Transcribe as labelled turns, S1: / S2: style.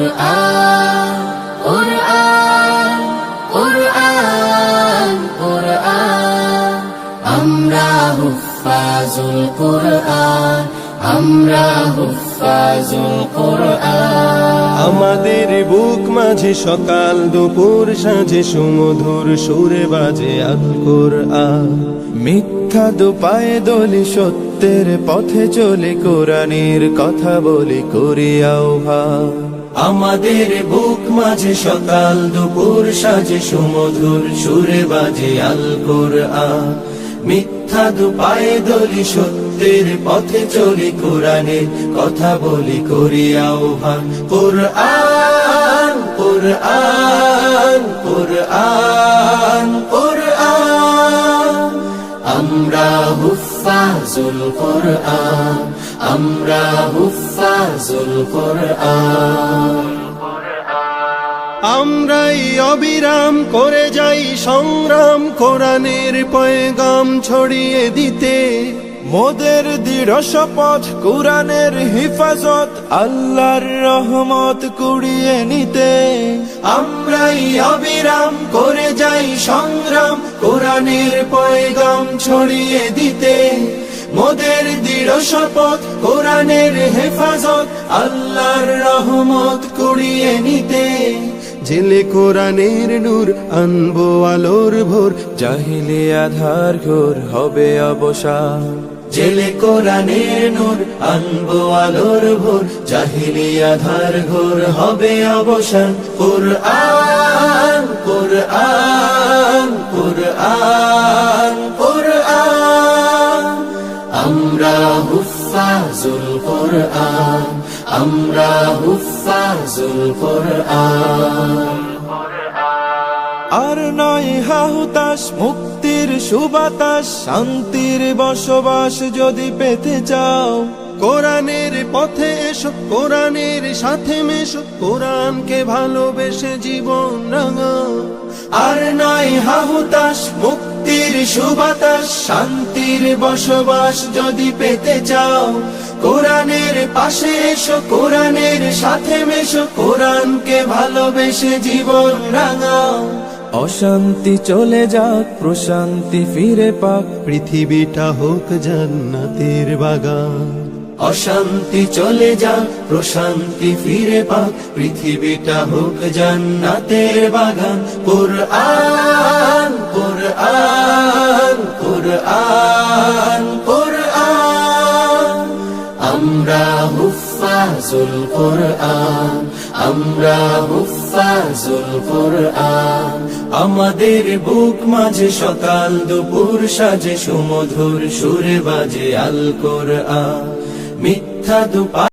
S1: কুরআন কুরআন কুরআন কুরআন আমরা হুফাজুল কুরআন আমরা হুফাজুল কুরআন।
S2: আমাদের বুক মাঝে সকাল দুপুর সাঁঝে সুমধুর সুরে বাজে আল কুরআন। মিথ্যা দুপায়ে দলি সত্যের পথে চলে কোরআনের কথা বলি করি আহ্বান। আমাদের বুক মাঝে সকাল দুপুর সাঁঝে সুমধুর সুরে বাজে আল কুরআন। মিথ্যা দুপায়ে দলি সত্যের পথে চলি কোরআনের কথা বলি করি আহ্বান। কুরআন কুরআন কুরআন কুরআন
S1: আমরা হুফাজুল কুরআন আমরা হুফাজুল কুরআন।
S2: আমরাই অবিরাম করে যাই সংগ্রাম কোরআনের পয়গাম ছড়িয়ে দিতে। মোদের দৃঢ় শপথ কোরআনের হিফাজত আল্লাহর রহমত কুড়িয়ে নিতে। আমরাই অবিরাম করে যাই সংগ্রাম কোরআনের পয়গাম ছড়িয়ে দিতে। মোদের দৃঢ় শপথ কোরআনের হেফাজত আল্লাহর রহমত কুড়িয়ে নিতে। জেলে কোরআনের নূর আনবো আলোর ভোর জাহিলি আধার ঘোর হবে অবসান। জেলে কোরআনের নূর আনবো আলোর ভোর জাহিলি আধার ঘোর হবে অবসান। কুরআন কুরআন কুরআন কুরআন
S1: আমরা হুফাজুল কুরআন আমরা হুফাজুল কুরআন।
S2: আর নয় হাহুতাশ মুক্তির সুবাতাস শান্তির বসবাস যদি পেতে চাও কোরআনের পথে এসো কোরআনের সাথে মেশো কোরআনকে ভালোবেসে জীবন রাঙাও। আর নয় হাহুতাশ মুক্তির সুবাতাস শান্তির বসবাস যদি পেতে চাও কোরআনের পাশে এসো কোরআনের সাথে মেশো কোরআনকে ভালোবেসে জীবন রাঙাও। অশান্তি চলে যাক প্রশান্তি ফিরে পাক পৃথিবীটা হোক জান্নাতের বাগান। অশান্তি চলে যাক প্রশান্তি ফিরে পাক পৃথিবীটা হোক জান্নাতের বাগান। কুরআন কুরআন কুরআন কুরআন
S1: আমরা হুফাজুল কুরআন আমরা হুফাজুল কুরআন।
S2: আমাদের বুক মাঝে সকাল দুপুর সাজে সুমধুর সুরে বাজে আল কুরআন। মিথ্যা দুপা